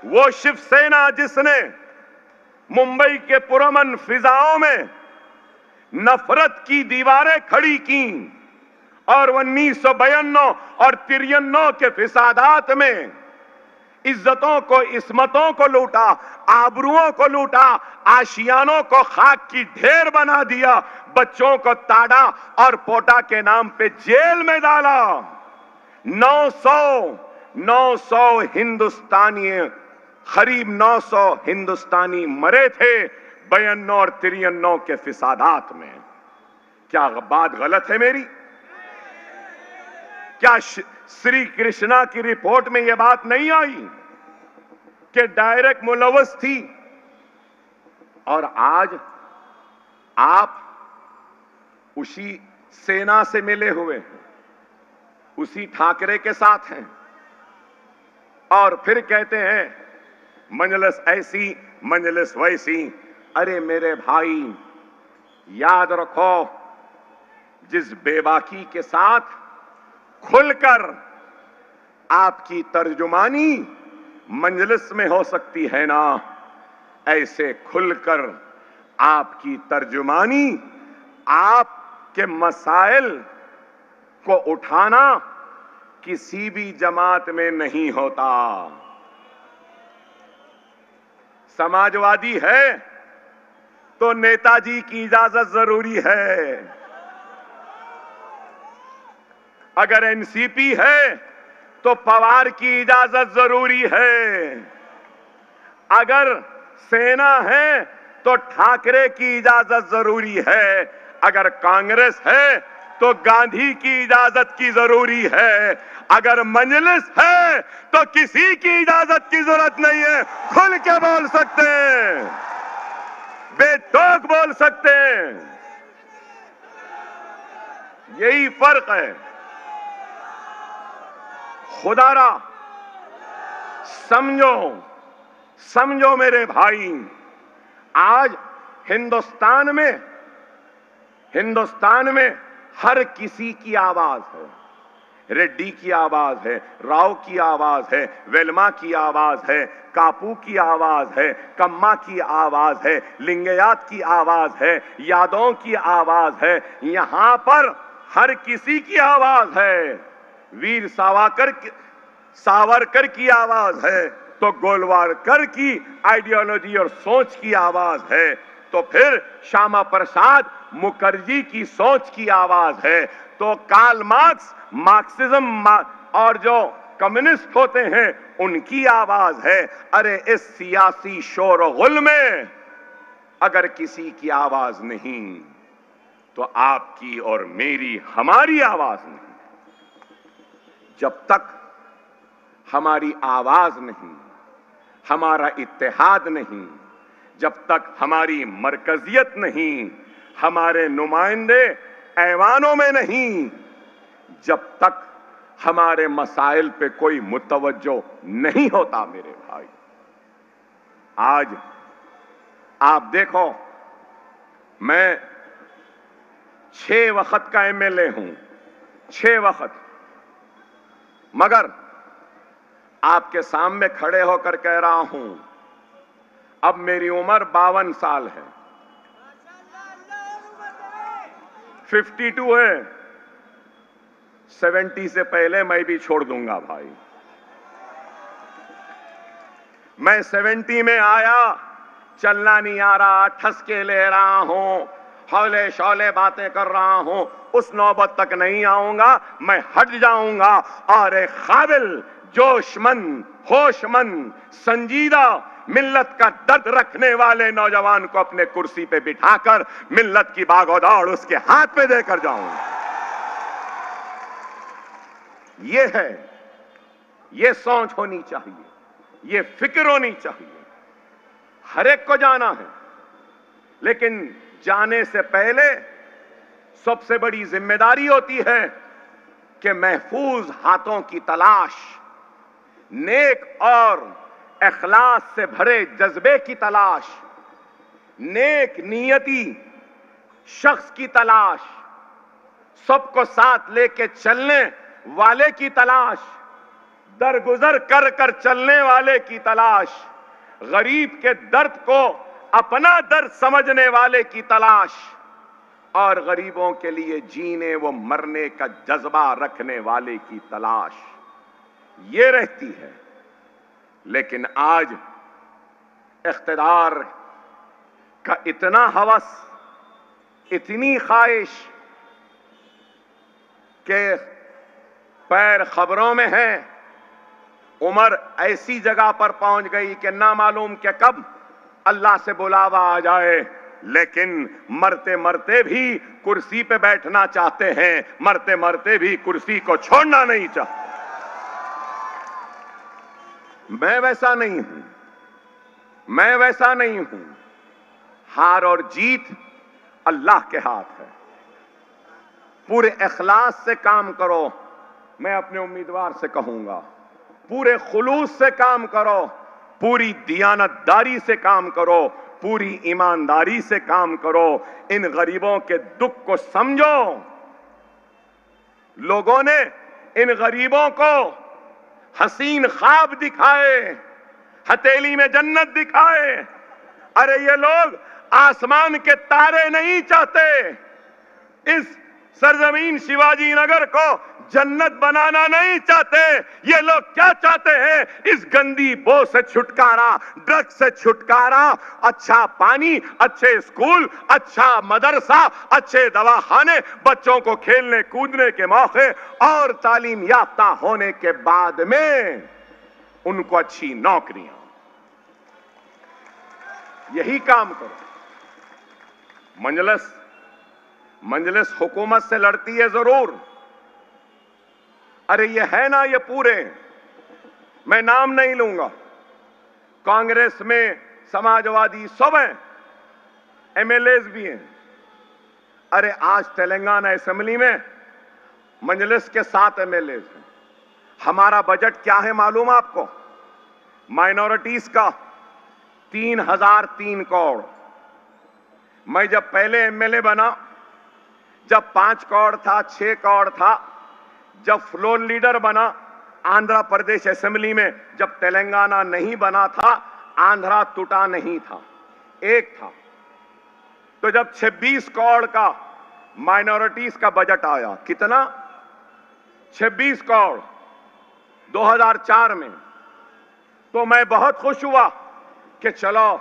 वो शिवसेना जिसने मुंबई के पुरअमन फिजाओं में नफरत की दीवारें खड़ी की और 1992 और 93 के फिसादात में इज्जतों को, इस्मतों को लूटा, आबरुओं को लूटा, आशियानों को खाक की ढेर बना दिया, बच्चों को ताड़ा और पोटा के नाम पे जेल में डाला। 900 हिंदुस्तानी, करीब 900 हिंदुस्तानी मरे थे 92 और 93 के फिसादात में। क्या बात गलत है मेरी? क्या श्री कृष्णा की रिपोर्ट में यह बात नहीं आई कि डायरेक्ट मुलव्वस थी? और आज आप उसी सेना से मिले हुए हैं, उसी ठाकरे के साथ हैं और फिर कहते हैं मजलिस ऐसी मजलिस वैसी। अरे मेरे भाई, याद रखो, जिस बेबाकी के साथ खुलकर आपकी तर्जुमानी मजलिस में हो सकती है ना, ऐसे खुलकर आपकी तर्जुमानी, आपके मसाइल को उठाना किसी भी जमात में नहीं होता। समाजवादी है तो नेताजी की इजाजत जरूरी है, अगर एनसीपी है तो पवार की इजाजत जरूरी है, अगर सेना है तो ठाकरे की इजाजत जरूरी है, अगर कांग्रेस है तो गांधी की इजाजत की जरूरी है, अगर मजलिस है तो किसी की इजाजत की जरूरत नहीं है। खुल के बोल सकते हैं, बेटोक बोल सकते हैं। यही फर्क है। खुदारा समझो, समझो मेरे भाई, आज हिंदुस्तान में हर किसी की आवाज है। रेड्डी की आवाज है, राव की आवाज है, वेलमा की आवाज है, कापू की आवाज है, कम्मा की आवाज है, लिंगयात की आवाज है, यादवों की आवाज है। यहां पर हर किसी की आवाज है। वीर सावरकर की आवाज है तो गोलवारकर की आइडियोलॉजी और सोच की आवाज है, तो फिर श्यामा प्रसाद मुखर्जी की सोच की आवाज है, तो कार्ल मार्क्स, मार्क्सिज्म और जो कम्युनिस्ट होते हैं उनकी आवाज है। अरे इस सियासी शोरगुल में अगर किसी की आवाज नहीं तो आपकी और मेरी, हमारी आवाज नहीं। जब तक हमारी आवाज नहीं, हमारा इत्तेहाद नहीं, जब तक हमारी मरकजियत नहीं, हमारे नुमाइंदे ऐवानों में नहीं, जब तक हमारे मसाइल पे कोई मुतवज्जो नहीं होता मेरे भाई। आज आप देखो, मैं 6 वक्त का एमएलए हूं, 6 वक्त, मगर आपके सामने खड़े होकर कह रहा हूं, अब मेरी उम्र 52 साल है, 52 है, 70 से पहले मैं भी छोड़ दूंगा भाई। मैं 70 में आया, चलना नहीं आ रहा, ठसके ले रहा हूं, हौले शौले बातें कर रहा हूं, उस नौबत तक नहीं आऊंगा। मैं हट जाऊंगा और एक काबिल, जोशमंद, होशमंद, संजीदा, मिल्लत का दर्द रखने वाले नौजवान को अपने कुर्सी पे बिठाकर मिल्लत की भागोदौड़ उसके हाथ पे देकर जाऊंगा। ये है, ये सोच होनी चाहिए, ये फिक्र होनी चाहिए। हर एक को जाना है, लेकिन जाने से पहले सबसे बड़ी जिम्मेदारी होती है कि महफूज हाथों की तलाश, नेक और इखलास से भरे जज्बे की तलाश, नेक नियती शख्स की तलाश, सबको साथ लेके चलने वाले की तलाश, दरगुजर कर कर चलने वाले की तलाश, गरीब के दर्द को अपना दर्द समझने वाले की तलाश, और गरीबों के लिए जीने व मरने का जज्बा रखने वाले की तलाश, ये रहती है। लेकिन आज इख्तिदार का इतना हवस, इतनी ख्वाहिश कि पैर खबरों में है, उम्र ऐसी जगह पर पहुंच गई कि ना मालूम कि कब अल्लाह से बुलावा आ जाए, लेकिन मरते मरते भी कुर्सी पे बैठना चाहते हैं, मरते मरते भी कुर्सी को छोड़ना नहीं चाहते। मैं वैसा नहीं हूं, मैं वैसा नहीं हूं। हार और जीत अल्लाह के हाथ है। पूरे इखलास से काम करो, मैं अपने उम्मीदवार से कहूंगा, पूरे खुलूस से काम करो, पूरी दियानतदारी से काम करो, पूरी ईमानदारी से काम करो। इन गरीबों के दुख को समझो। लोगों ने इन गरीबों को हसीन ख्वाब दिखाए, हथेली में जन्नत दिखाए। अरे ये लोग आसमान के तारे नहीं चाहते, इस सरजमीन शिवाजी नगर को जन्नत बनाना नहीं चाहते। ये लोग क्या चाहते हैं? इस गंदी बो से छुटकारा, ड्रग्स से छुटकारा, अच्छा पानी, अच्छे स्कूल, अच्छा मदरसा, अच्छे दवाखाने, बच्चों को खेलने कूदने के मौके और तालीम याफ्ता होने के बाद में उनको अच्छी नौकरियां। यही काम करो। मंजलिस हुकूमत से लड़ती है जरूर। अरे ये है ना, ये पूरे, मैं नाम नहीं लूंगा, कांग्रेस में समाजवादी सब हैं, एमएलएस भी हैं। अरे आज तेलंगाना असेंबली में मंजलिस के 7 एमएलएस हैं। हमारा बजट क्या है मालूम आपको? माइनॉरिटीज का 3003 करोड़। मैं जब पहले एमएलए बना, जब 5 करोड़ था, 6 करोड़ था, जब फ्लोर लीडर बना आंध्र प्रदेश असेंबली में, जब तेलंगाना नहीं बना था, आंध्रा टूटा नहीं था, एक था। तो जब 26 करोड़ का माइनॉरिटीज का बजट आया, कितना? 26 करोड़ 2004 में, तो मैं बहुत खुश हुआ कि चलो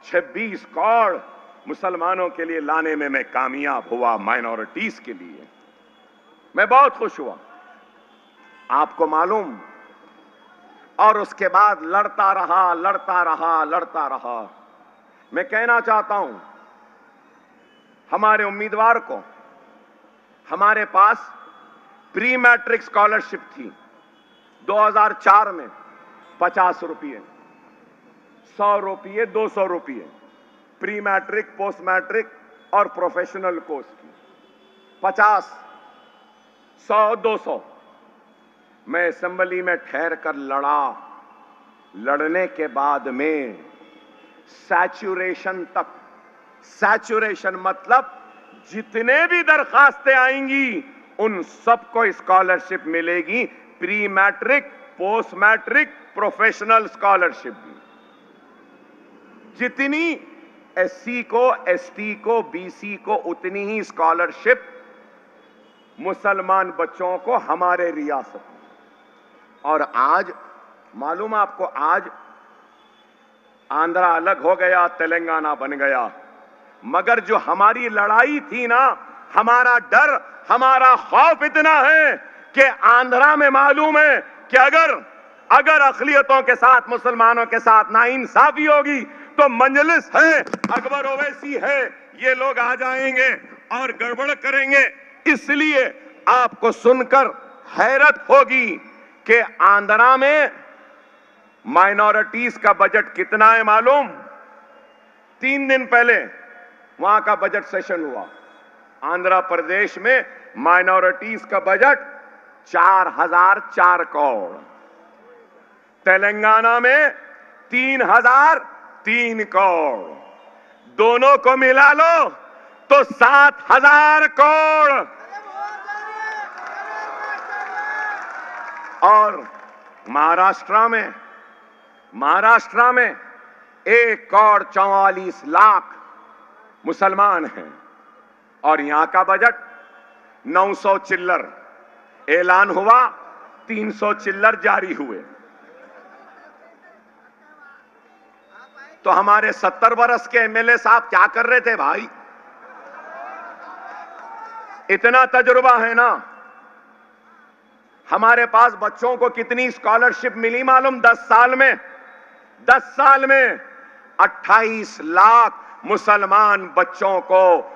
26 करोड़ मुसलमानों के लिए लाने में मैं कामयाब हुआ, माइनॉरिटीज के लिए मैं बहुत खुश हुआ। आपको मालूम, और उसके बाद लड़ता रहा। मैं कहना चाहता हूं हमारे उम्मीदवार को, हमारे पास प्री मैट्रिक स्कॉलरशिप थी 2004 में 50 रुपये, 100 रुपये, 200 रुपये, प्री मैट्रिक, पोस्ट मैट्रिक और प्रोफेशनल कोर्स की 50, 100, 200। मैं असेंबली में ठहर कर लड़ने के बाद में सैचुरेशन तक, सैचुरेशन मतलब जितने भी दरखास्तें आएंगी उन सबको स्कॉलरशिप मिलेगी, pre matric, post matric, professional scholarship भी। जितनी एससी को, एसटी को, बीसी को, उतनी ही स्कॉलरशिप मुसलमान बच्चों को हमारे रियासत में। और आज मालूम आपको, आज आंध्रा अलग हो गया, तेलंगाना बन गया, मगर जो हमारी लड़ाई थी ना, हमारा डर, हमारा खौफ इतना है कि आंध्रा में मालूम है कि अगर अक़लियतों के साथ, मुसलमानों के साथ नाइंसाफी होगी तो मंजलिस है, अकबर ओवैसी है, ये लोग आ जाएंगे और गड़बड़ करेंगे। इसलिए आपको सुनकर हैरत होगी कि आंध्रा में माइनॉरिटीज का बजट कितना है मालूम? 3 दिन पहले वहां का बजट सेशन हुआ। आंध्र प्रदेश में माइनॉरिटीज का बजट 4004 करोड़, तेलंगाना में 3003 करोड़, दोनों को मिला लो तो 7000 करोड़। महाराष्ट्र में 1,44,00,000 मुसलमान हैं और यहां का बजट 900 चिल्लर, ऐलान हुआ 300 चिल्लर जारी हुए। तो हमारे 70 बरस के एमएलए साहब क्या कर रहे थे भाई? इतना तजुर्बा है ना। हमारे पास बच्चों को कितनी स्कॉलरशिप मिली मालूम? 10 साल में 28 लाख मुसलमान बच्चों को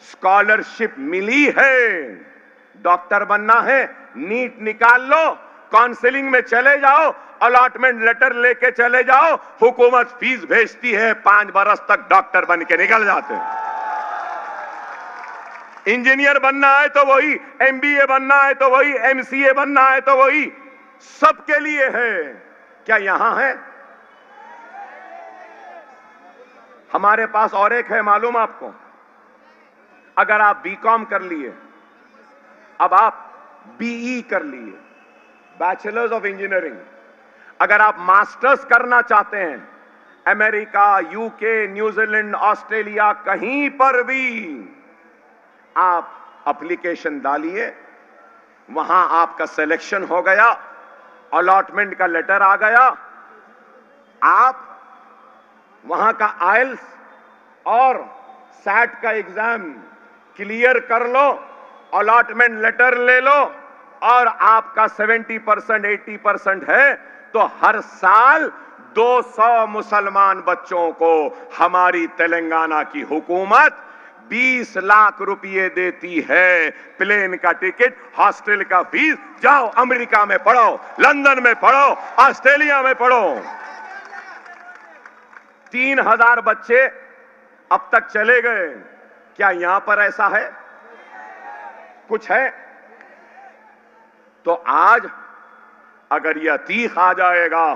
स्कॉलरशिप मिली है। डॉक्टर बनना है, नीट निकाल लो, काउंसलिंग में चले जाओ, अलॉटमेंट लेटर लेके चले जाओ, हुकूमत फीस भेजती है, 5 बरस तक डॉक्टर बन के निकल जाते हैं। इंजीनियर बनना है तो वही, एमबीए बनना है तो वही, एमसीए बनना है तो वही, सबके लिए है। क्या यहां है? हमारे पास और एक है, मालूम आपको? अगर आप बीकॉम कर लिए, अब आप बीई कर लिए, बैचलर्स ऑफ इंजीनियरिंग, अगर आप मास्टर्स करना चाहते हैं, अमेरिका, यूके, न्यूजीलैंड, ऑस्ट्रेलिया, कहीं पर भी आप एप्लीकेशन डालिए, वहां आपका सिलेक्शन हो गया, अलॉटमेंट का लेटर आ गया, आप वहां का आइल्स और सैट का एग्जाम क्लियर कर लो, अलॉटमेंट लेटर ले लो और आपका 70% 80% है, तो हर साल 200 मुसलमान बच्चों को हमारी तेलंगाना की हुकूमत 20 लाख रुपए देती है। प्लेन का टिकट, हॉस्टल का फीस, जाओ अमेरिका में पढ़ो, लंदन में पढ़ो, ऑस्ट्रेलिया में पढ़ो। 3000 बच्चे अब तक चले गए। क्या यहां पर ऐसा है? कुछ है? तो आज अगर यह तीख आ जाएगा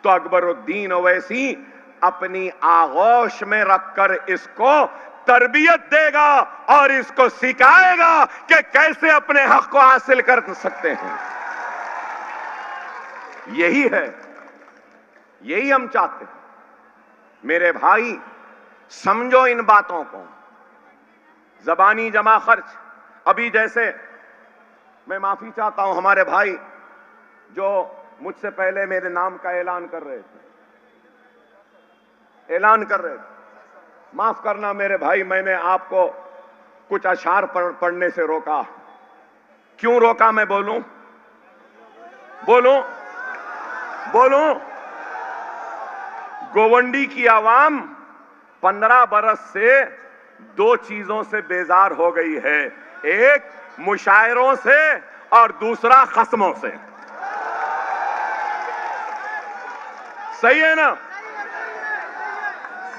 तो अकबरुद्दीन ओवैसी अपनी आगोश में रखकर इसको तरबियत देगा और इसको सिखाएगा कि कैसे अपने हक को हासिल कर सकते हैं। यही है, यही हम चाहते हैं। मेरे भाई, समझो इन बातों को। जबानी जमा खर्च, अभी जैसे मैं माफी चाहता हूं, हमारे भाई जो मुझसे पहले मेरे नाम का ऐलान कर रहे थे, माफ करना मेरे भाई, मैंने आपको कुछ अशार पढ़ने से रोका। क्यों रोका? मैं बोलूं? गोवंडी की आवाम 15 बरस से 2 चीजों से बेजार हो गई है, एक मुशायरों से और दूसरा खस्मों से। सही है ना?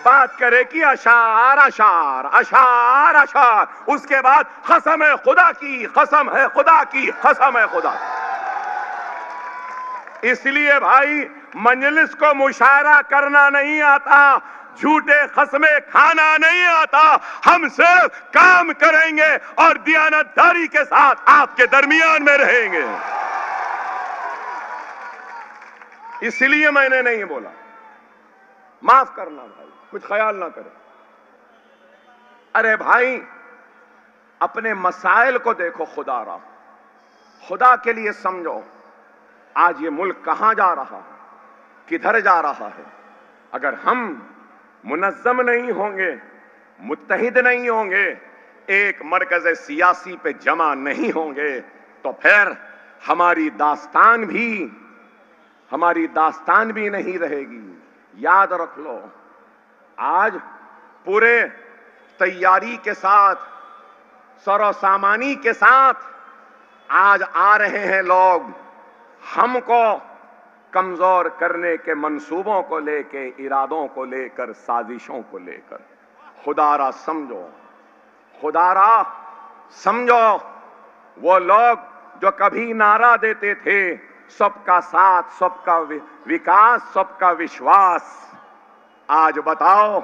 बात करे कि अशार अशार अशार अशार, उसके बाद कसम है खुदा की, कसम है खुदा की, कसम है खुदा की। इसलिए भाई, मजलिस को मुशायरा करना नहीं आता, झूठे खस्मे खाना नहीं आता, हम सिर्फ काम करेंगे और दियानतदारी के साथ आपके दरमियान में रहेंगे। इसलिए मैंने नहीं बोला। माफ करना भाई, कुछ ख्याल ना करें। अरे भाई, अपने मसाइल को देखो, खुदा के लिए समझो। आज ये मुल्क कहां जा रहा है, किधर जा रहा है? अगर हम मुनज़्ज़म नहीं होंगे, मुत्तहिद नहीं होंगे, एक मरकज़ सियासी पे जमा नहीं होंगे, तो फिर हमारी दास्तान भी नहीं रहेगी। याद रख लो, आज पूरे तैयारी के साथ, सरोसामानी के साथ आज आ रहे हैं लोग, हमको कमजोर करने के मंसूबों को लेकर, इरादों को लेकर, साजिशों को लेकर। खुदारा समझो, वो लोग जो कभी नारा देते थे, सबका साथ, सबका विकास, सबका विश्वास, आज बताओ,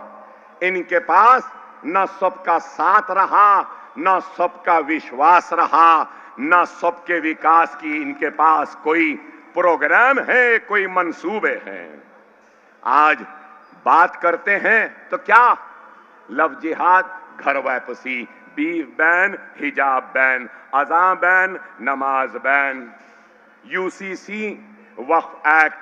इनके पास न सबका साथ रहा, न सबका विश्वास रहा, न सबके विकास की इनके पास कोई प्रोग्राम है, कोई मंसूबे हैं। आज बात करते हैं तो क्या, लव जिहाद, घर वापसी, बीफ बैन, हिजाब बैन, अज़ां बैन, नमाज बैन, यूसीसी, वक्फ एक्ट,